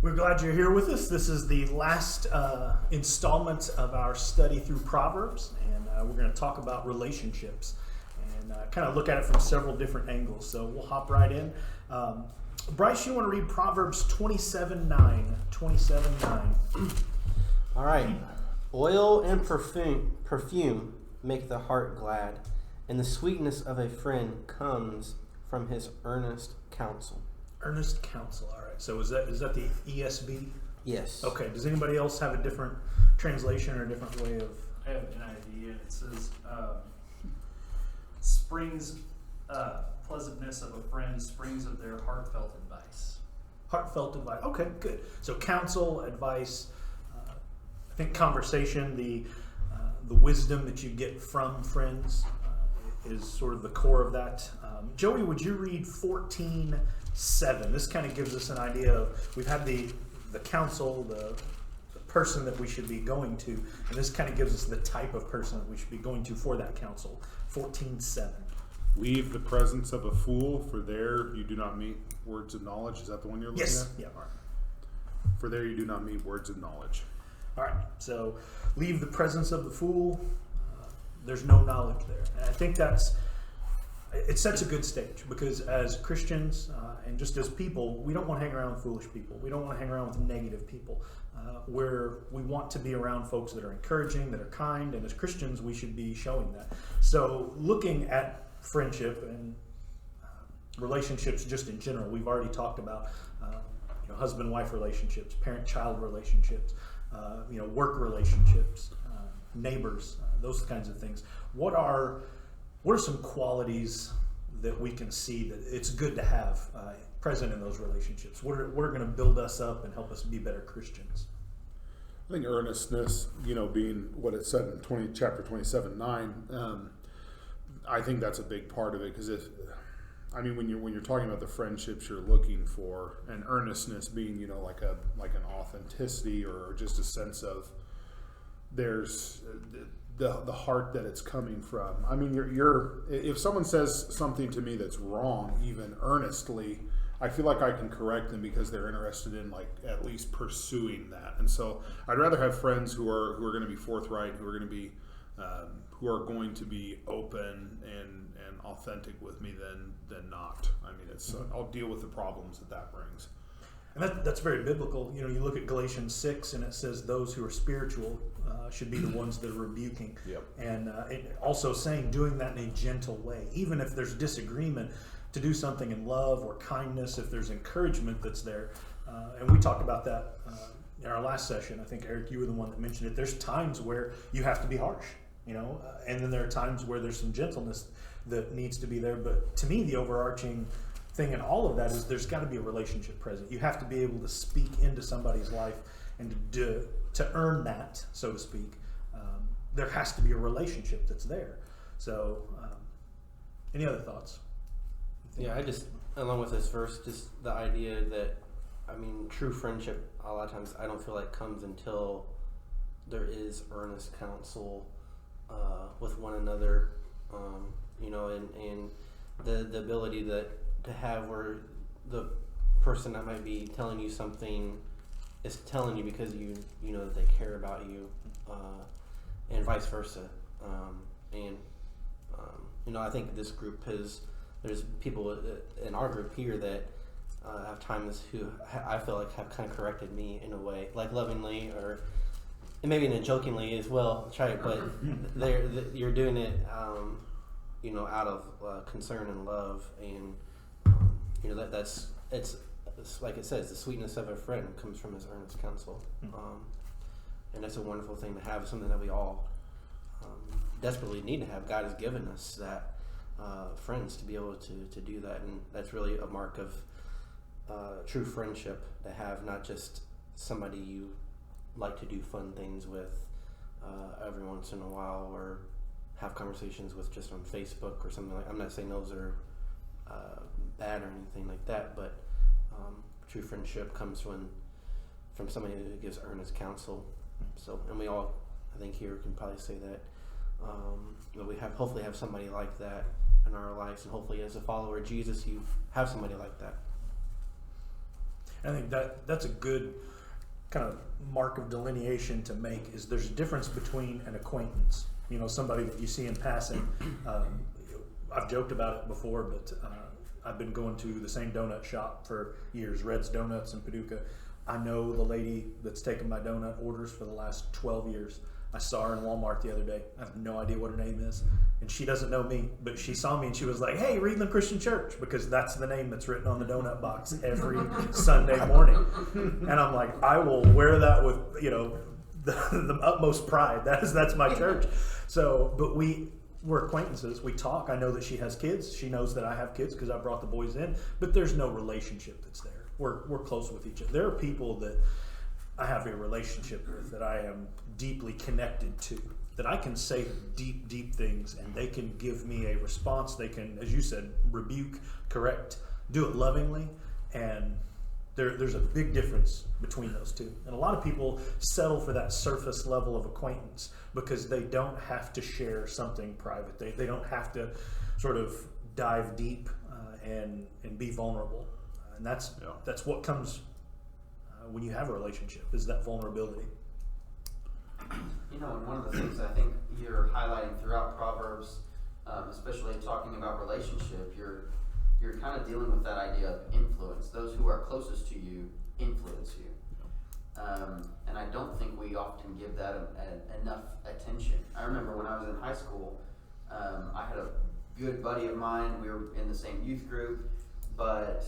We're glad you're here with us. This is the last installment of our study through Proverbs, and we're going to talk about relationships and kind of look at it from several different angles. So we'll hop right in. Bryce, you want to read Proverbs 27:9. 27:9. All right. Oil and perfume make the heart glad, and the sweetness of a friend comes from his earnest counsel. Earnest counsel. All right. So is that the ESV? Yes. Okay. Does anybody else have a different translation or a different way of? I have an idea. It says, springs, pleasantness of a friend, springs of their heartfelt advice. Heartfelt advice. Okay, good. So counsel, advice, I think conversation, the wisdom that you get from friends is sort of the core of that. Joey, would you read 14:7? This kind of gives us an idea of, we've had the counsel, the person that we should be going to, and this kind of gives us the type of person that we should be going to for that counsel. 14:7. Leave the presence of a fool, for there you do not meet words of knowledge. Is that the one you're looking Yes. at? Yeah. All right. For there you do not meet words of knowledge. All right. So leave the presence of the fool. There's no knowledge there. And I think it sets a good stage, because as Christians and just as people, we don't want to hang around with foolish people. We don't want to hang around with negative people. Where we want to be around folks that are encouraging, that are kind, and as Christians, we should be showing that. So looking at friendship and relationships just in general, we've already talked about husband-wife relationships, parent-child relationships, work relationships, neighbors, those kinds of things. What are some qualities that we can see that it's good to have present in those relationships? What are going to build us up and help us be better Christians? I think earnestness, being what it said in chapter 27:9, I think that's a big part of it, because when you're talking about the friendships you're looking for, and earnestness being like an authenticity, or just a sense of there's the heart that it's coming from. I mean, you're if someone says something to me that's wrong, even earnestly, I feel like I can correct them because they're interested in at least pursuing that. And so I'd rather have friends who are going to be forthright, who are going to be open and authentic with me than not. I mean, I'll deal with the problems that brings. And that's very biblical. You look at Galatians 6, and it says those who are spiritual should be the ones that are rebuking. Yep. And it also saying doing that in a gentle way. Even if there's disagreement, to do something in love or kindness, if there's encouragement that's there. And we talked about that in our last session. I think, Eric, you were the one that mentioned it. There's times where you have to be harsh, and then there are times where there's some gentleness that needs to be there. But to me, the overarching thing in all of that is there's got to be a relationship present. You have to be able to speak into somebody's life, and to earn that, so to speak, there has to be a relationship that's there. So any other thoughts? Yeah, I just, along with this verse, just the idea that, true friendship, a lot of times I don't feel like comes until there is earnest counsel with one another, and the ability to have where the person that might be telling you something is telling you because you know that they care about you, and vice versa. I think this group there's people in our group here that have times who I feel like have kind of corrected me in a way, like lovingly, or and maybe in a jokingly as well. But you're doing it, out of concern and love, and it's like it says, the sweetness of a friend comes from his earnest counsel, and that's a wonderful thing to have. Something that we all desperately need to have. God has given us that. Friends to be able to do that, and that's really a mark of true friendship, to have not just somebody you like to do fun things with every once in a while, or have conversations with just on Facebook or something like. I'm not saying those are bad or anything like that, but true friendship comes from somebody who gives earnest counsel. So, and we all, I think, here can probably say that. We hopefully have somebody like that in our lives, and hopefully as a follower of Jesus, you have somebody like that. I think that's a good kind of mark of delineation to make, is there's a difference between an acquaintance, somebody that you see in passing. I've joked about it before, but I've been going to the same donut shop for years, Red's Donuts in Paducah. I know the lady that's taken my donut orders for the last 12 years. I saw her in Walmart the other day. I have no idea what her name is. And she doesn't know me, but she saw me and she was like, "Hey, Reedland Christian Church," because that's the name that's written on the donut box every Sunday morning. And I'm like, I will wear that with, the utmost pride. That's my church. So, but we're acquaintances. We talk. I know that she has kids. She knows that I have kids because I brought the boys in, but there's no relationship that's there. We're close with each other. There are people that I have a relationship with, that I am deeply connected to, that I can say deep, deep things and they can give me a response. They can, as you said, rebuke, correct, do it lovingly. And there's a big difference between those two. And a lot of people settle for that surface level of acquaintance because they don't have to share something private. They don't have to sort of dive deep and be vulnerable. And that's what comes when you have a relationship, is that vulnerability. And one of the things I think you're highlighting throughout Proverbs, especially talking about relationship, you're kind of dealing with that idea of influence. Those who are closest to you influence you. And I don't think we often give that enough attention. I remember when I was in high school, I had a good buddy of mine. We were in the same youth group, but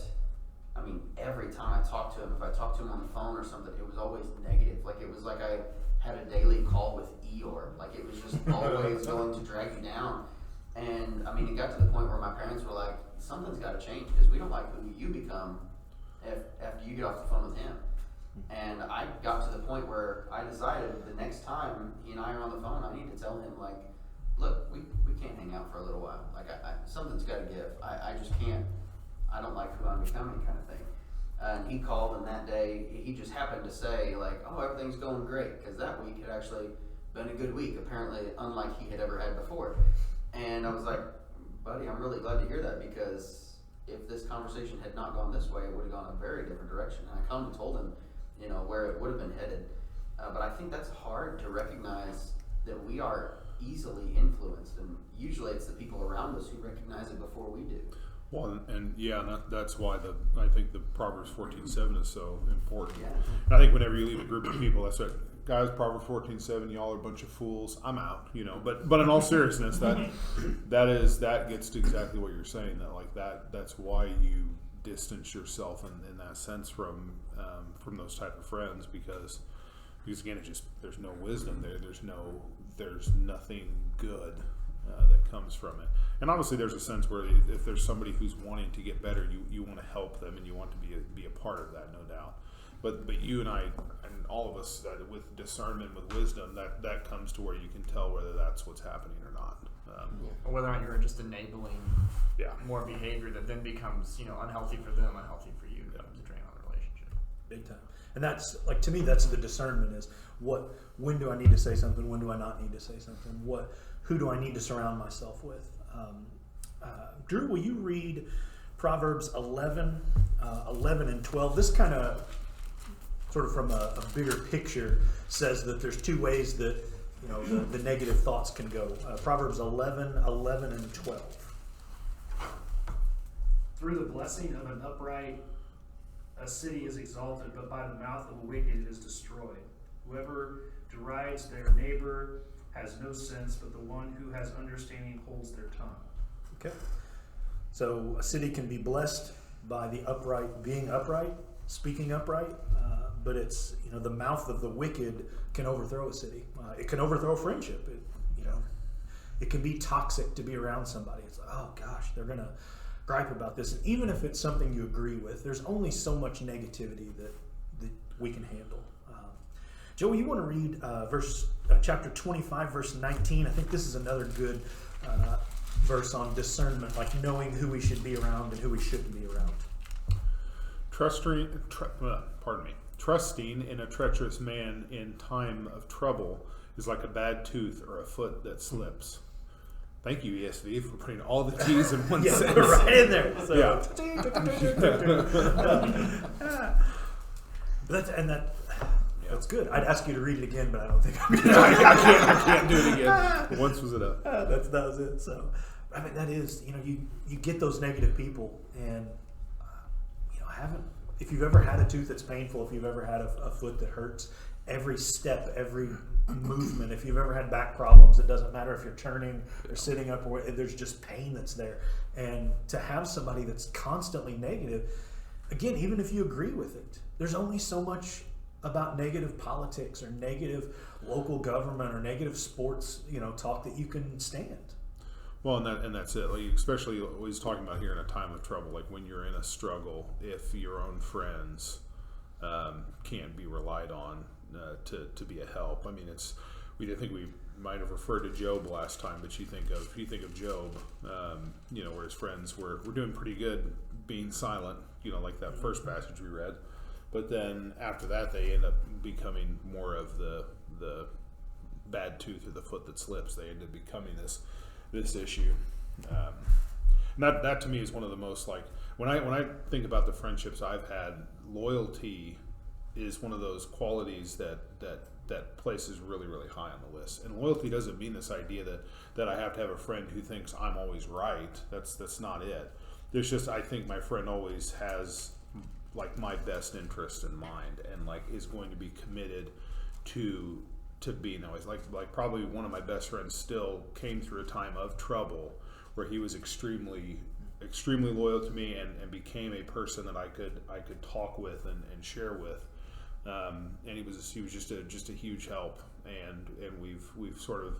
every time I talked to him, if I talked to him on the phone or something, it was always negative. Like, it was like I had a daily call with Eeyore. Like, it was just always going to drag you down. And it got to the point where my parents were like, something's got to change because we don't like who you become after you get off the phone with him. And I got to the point where I decided the next time he and I are on the phone, I need to tell him, like, look, we can't hang out for a little while. Like, something's got to give. I just can't. I don't like who I'm becoming, kind of thing. And he called, and that day he just happened to say, like, "Oh, everything's going great," because that week had actually been a good week, apparently unlike he had ever had before. And I was like, "Buddy, I'm really glad to hear that, because if this conversation had not gone this way, it would have gone a very different direction." And I come and told him, where it would have been headed. But I think that's hard to recognize, that we are easily influenced, and usually it's the people around us who recognize it before we do. Well, and that's why I think the Proverbs 14:7 is so important. Yeah. And I think whenever you leave a group of people, that's what, guys, Proverbs 14:7, y'all are a bunch of fools, I'm out, But in all seriousness, that gets to exactly what you're saying. That's why you distance yourself in that sense from those type of friends, because again, there's no wisdom there. There's nothing good that comes from it. And obviously there's a sense where if there's somebody who's wanting to get better, you want to help them and you want to be a part of that, no doubt. But you and I and all of us, with discernment, with wisdom, that comes to where you can tell whether that's what's happening or not. Or whether or not you're just enabling more behavior that then becomes unhealthy for them, unhealthy for you, becomes a drain on the relationship. Big time. And that's, like, to me, that's the discernment, is when do I need to say something, when do I not need to say something, who do I need to surround myself with? Drew, will you read Proverbs 11 and 12? This kind of, sort of from a bigger picture, says that there's two ways that the negative thoughts can go. Proverbs 11 and 12. Through the blessing of an upright, a city is exalted, but by the mouth of the wicked it is destroyed. Whoever derides their neighbor has no sense, but the one who has understanding holds their tongue. Okay. So a city can be blessed by the upright being upright, speaking upright, but it's, the mouth of the wicked can overthrow a city. It can overthrow a friendship. It can be toxic to be around somebody. It's like, oh gosh, they're going to gripe about this. And even if it's something you agree with, there's only so much negativity that we can handle. Joey, you want to read chapter 25, verse 19? I think this is another good verse on discernment, like knowing who we should be around and who we shouldn't be around. Trusting in a treacherous man in time of trouble is like a bad tooth or a foot that slips. Thank you, ESV, for putting all the T's in one sentence. Right in there. So. That's good. I'd ask you to read it again, but I don't think I'm I can't do it again. Once was enough. that was it. So, I mean, that is, you get those negative people, and if you've ever had a tooth that's painful, if you've ever had a foot that hurts, every step, every movement, if you've ever had back problems, it doesn't matter if you're turning or sitting up, or there's just pain that's there. And to have somebody that's constantly negative, again, even if you agree with it, there's only so much about negative politics or negative local government or negative sports, talk that you can stand. Well, and that's it. Like, especially what he's talking about here in a time of trouble, like when you're in a struggle, if your own friends can't be relied on to be a help. I mean, I think we might have referred to Job last time, but you think of Job, where his friends were doing pretty good being silent, like that first passage we read. But then after that, they end up becoming more of the bad tooth or the foot that slips. They end up becoming this issue. And that to me is one of the most, like, when I think about the friendships I've had, loyalty is one of those qualities that places really, really high on the list. And loyalty doesn't mean this idea that I have to have a friend who thinks I'm always right. That's not it. There's just, I think my friend always has like my best interest in mind, and like is going to be committed to being always like probably one of my best friends still came through a time of trouble where he was extremely loyal to me and became a person that I could talk with and share with. And he was just a huge help, and we've sort of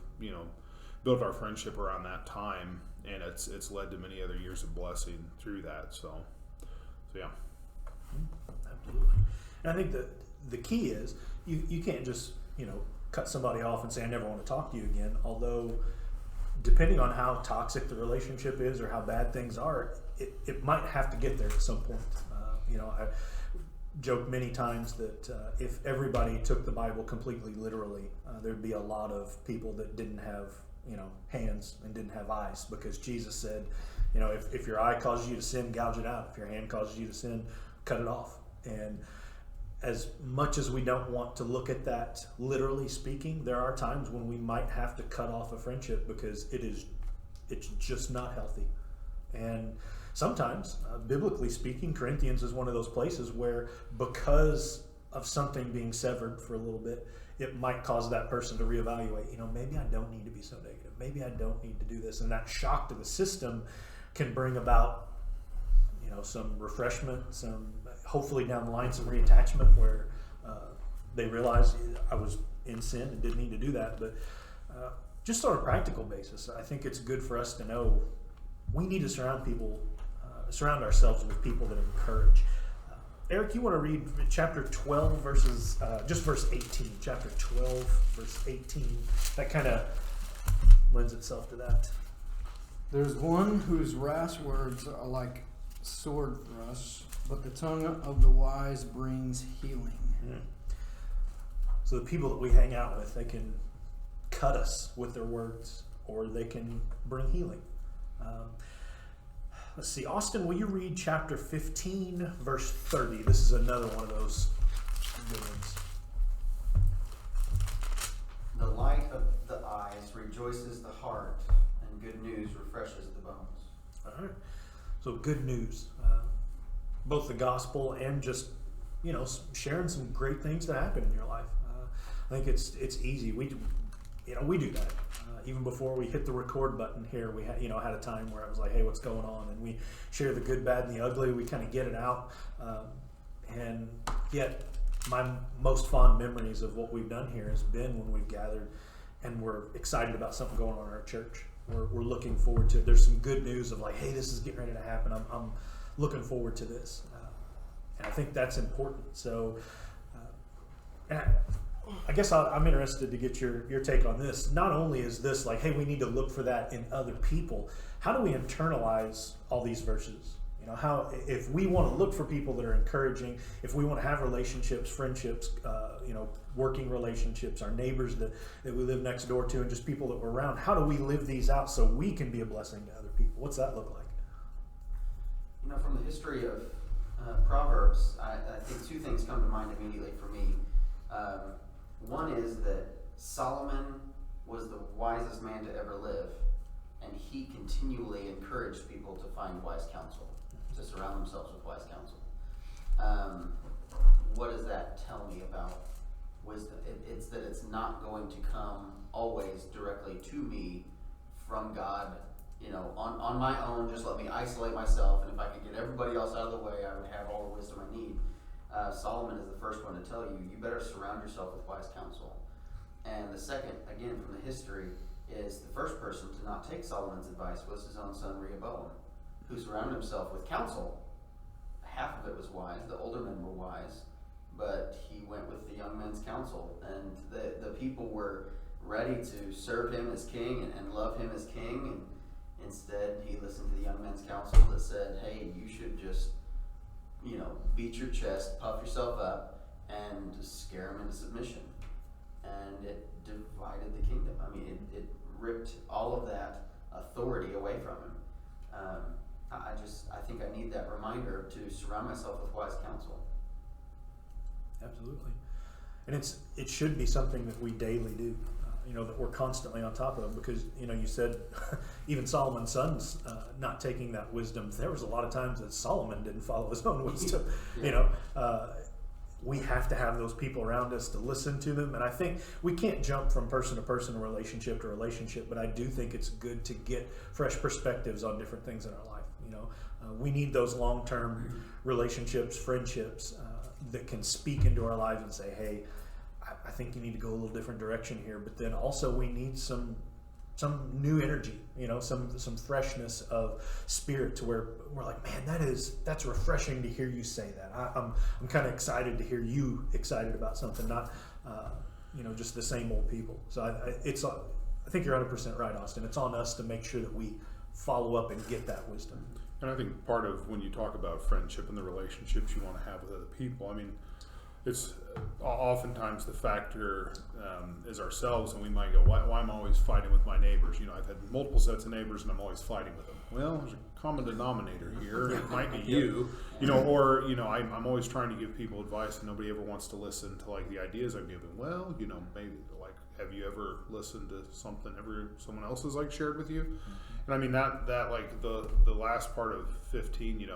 built our friendship around that time, and it's led to many other years of blessing through that. So yeah. Absolutely. And I think that the key is you can't just cut somebody off and say I never want to talk to you again. Although depending on how toxic the relationship is or how bad things are, it might have to get there at some point. I joke many times that if everybody took the Bible completely literally, there'd be a lot of people that didn't have hands and didn't have eyes, because Jesus said, if your eye causes you to sin, gouge it out. If your hand causes you to sin, cut it off. And as much as we don't want to look at that literally speaking, there are times when we might have to cut off a friendship because it's just not healthy. And sometimes, biblically speaking, Corinthians is one of those places where, because of something being severed for a little bit, it might cause that person to reevaluate. Maybe I don't need to be so negative. Maybe I don't need to do this. And that shock to the system can bring about some refreshment, some hopefully down the line some reattachment where they realize I was in sin and didn't need to do that. But just on a practical basis, I think it's good for us to know we need to surround ourselves with people that encourage. Eric, you want to read chapter 12 verses, just verse 18, chapter 12, verse 18. That kind of lends itself to that. There's one whose rash words are like sword thrusts, but the tongue of the wise brings healing. Mm. So the people that we hang out with, they can cut us with their words, or they can bring healing. Let's see, Austin, will you read chapter 15, verse 30? This is another one of those good ones. The light of the eyes rejoices the heart, and good news refreshes the bones. All right. So good news, both the gospel and just sharing some great things that happen in your life. I think it's easy. We do that. Even before we hit the record button here, we had a time where I was like, "Hey, what's going on?" And we share the good, bad, and the ugly. We kind of get it out, and yet my most fond memories of what we've done here has been when we've gathered and we're excited about something going on in our church. We're looking forward to it. There's some good news of like, hey, this is getting ready to happen. I'm looking forward to this. And I think that's important. So I guess I'm interested to get your take on this. Not only is this like, hey, we need to look for that in other people. How do we internalize all these verses? How, if we want to look for people that are encouraging, if we want to have relationships, friendships, working relationships, our neighbors that we live next door to, and just people that we're around, how do we live these out so we can be a blessing to other people? What's that look like? From the history of Proverbs, I think two things things come to mind immediately for me. One is that Solomon was the wisest man to ever live, and he continually encouraged people to find wise counsel, to surround themselves with wise counsel. What does that tell me about wisdom? It's that it's not going to come always directly to me from God, on my own. Just let me isolate myself, and if I could get everybody else out of the way, I would have all the wisdom I need. Solomon is the first one to tell you, you better surround yourself with wise counsel. And the second, again from the history, is the first person to not take Solomon's advice was his own son Rehoboam, who surrounded himself with counsel. Half of it was wise, the older men were wise, but he went with the young men's counsel, and the people were ready to serve him as king and love him as king, and instead he listened to the young men's counsel that said, hey, you should just beat your chest, puff yourself up, and scare him into submission. And it divided the kingdom. I mean, it ripped all of that authority away from him. I think I need that reminder to surround myself with wise counsel. Absolutely. And it should be something that we daily do, that we're constantly on top of, because, you said even Solomon's sons not taking that wisdom. There was a lot of times that Solomon didn't follow his own wisdom. Yeah. We have to have those people around us to listen to them. And I think we can't jump from person to person, relationship to relationship, but I do think it's good to get fresh perspectives on different things in our life. We need those long-term relationships, friendships that can speak into our lives and say, hey, I think you need to go a little different direction here. But then also we need some new energy, some freshness of spirit, to where we're like, man, that's refreshing to hear you say that. I'm kind of excited to hear you excited about something, not just the same old people. So I think you're 100% right, Austin. It's on us to make sure that we follow up and get that wisdom. And I think part of when you talk about friendship and the relationships you want to have with other people, I mean, it's oftentimes the factor is ourselves, and we might go, why am I always fighting with my neighbors? I've had multiple sets of neighbors and I'm always fighting with them. Well, there's a common denominator here. It might be you, or I'm always trying to give people advice and nobody ever wants to listen to like the ideas I'm giving. Well, maybe like, have you ever listened to something someone else has like shared with you? And I mean that like the last part of 15,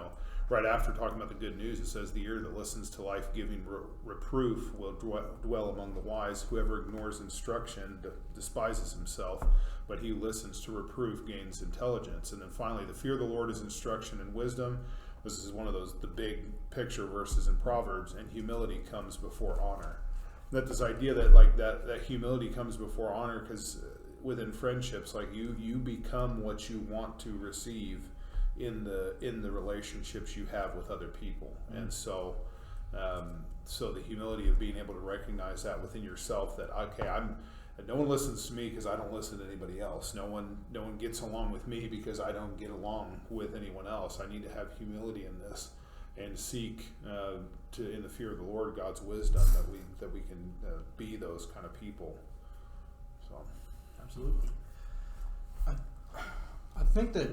right after talking about the good news, it says the ear that listens to life-giving reproof will dwell among the wise. Whoever ignores instruction despises himself, but he who listens to reproof gains intelligence. And then finally, the fear of the Lord is instruction and wisdom. This is one of the big picture verses in Proverbs. And humility comes before honor. That this idea that humility comes before honor, because within friendships, like you become what you want to receive in the relationships you have with other people. And so the humility of being able to recognize that within yourself, that no one listens to me because I don't listen to anybody else. No one gets along with me because I don't get along with anyone else. I need to have humility in this and seek in the fear of the Lord God's wisdom, that we can be those kind of people. So Absolutely. I think that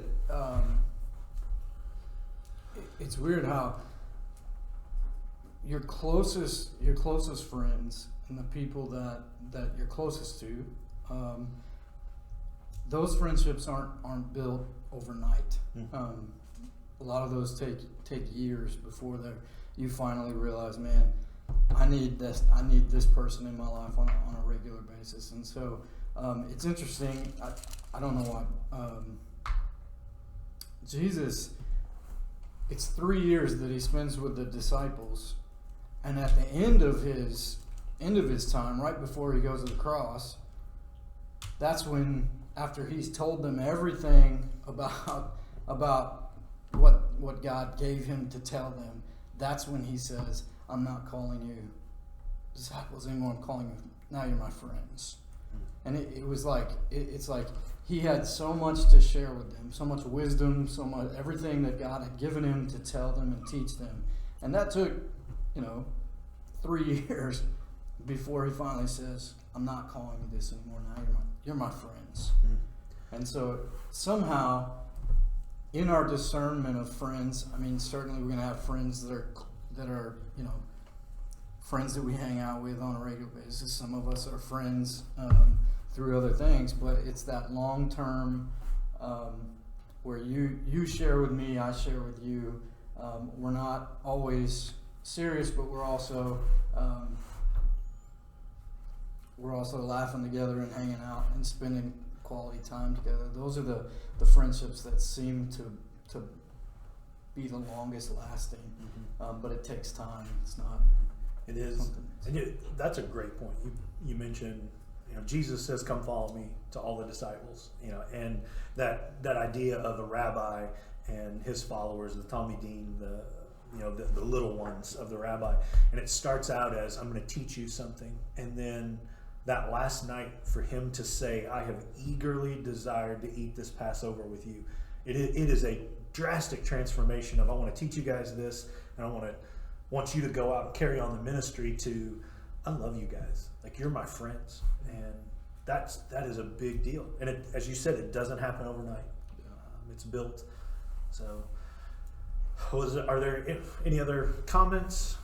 it's weird how your closest friends and the people that you're closest to, those friendships aren't built overnight. A lot of those take years before you finally realize, man, I need this person in my life on a regular basis. And so it's interesting. I don't know why Jesus. It's 3 years that he spends with the disciples, and at the end of his time, right before he goes to the cross, that's when, after he's told them everything about what God gave him to tell them, that's when he says, I'm not calling you disciples anymore, I'm calling you, now you're my friends. And it was like, it's like he had so much to share with them, so much wisdom, so much, everything that God had given him to tell them and teach them. And that took, 3 years before he finally says, I'm not calling you this anymore, now you're my friends. And so somehow, in our discernment of friends, I mean, certainly we're going to have friends that are friends that we hang out with on a regular basis. Some of us are friends through other things, but it's that long term where you share with me, I share with you. We're not always serious, but we're also laughing together and hanging out and spending quality time together. Those are the friendships that seem to be the longest lasting. But it takes time. It's not. It is, and that's a great point. You mentioned, Jesus says, "Come follow me," to all the disciples. And that idea of a rabbi and his followers, the Tommy Dean, the little ones of the rabbi, and it starts out as, "I'm going to teach you something," and then that last night for him to say, "I have eagerly desired to eat this Passover with you." It is a drastic transformation of, I want to teach you guys this, and I want you to go out and carry on the ministry, to, I love you guys, like you're my friends. And that is a big deal. And it, as you said, it doesn't happen overnight. It's built. So are there any other comments?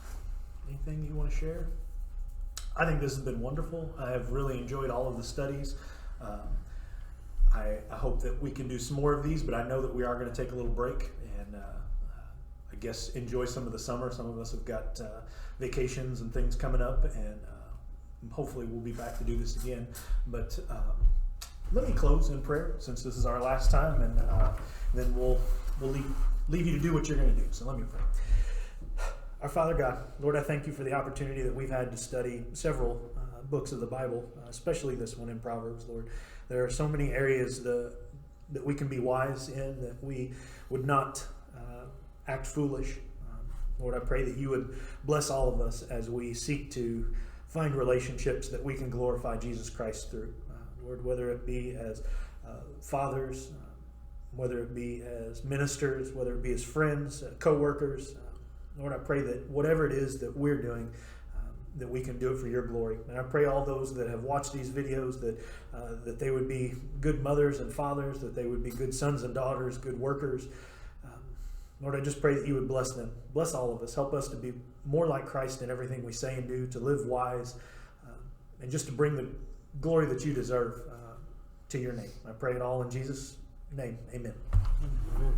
Anything you want to share? I think this has been wonderful. I have really enjoyed all of the studies. I hope that we can do some more of these, but I know that we are going to take a little break and I guess enjoy some of the summer. Some of us have got vacations and things coming up, and hopefully we'll be back to do this again. But let me close in prayer, since this is our last time, and then we'll leave you to do what you're going to do. So let me pray. Our Father God, Lord, I thank you for the opportunity that we've had to study several books of the Bible, especially this one in Proverbs, Lord. There are so many areas that we can be wise in, that we would not act foolish. Lord, I pray that you would bless all of us as we seek to find relationships that we can glorify Jesus Christ through. Lord, whether it be as fathers, whether it be as ministers, whether it be as friends, co-workers, Lord, I pray that whatever it is that we're doing, that we can do it for your glory. And I pray all those that have watched these videos, that they would be good mothers and fathers, that they would be good sons and daughters, good workers. Lord, I just pray that you would bless them. Bless all of us. Help us to be more like Christ in everything we say and do, to live wise, and just to bring the glory that you deserve to your name. I pray it all in Jesus' name. Amen. Amen.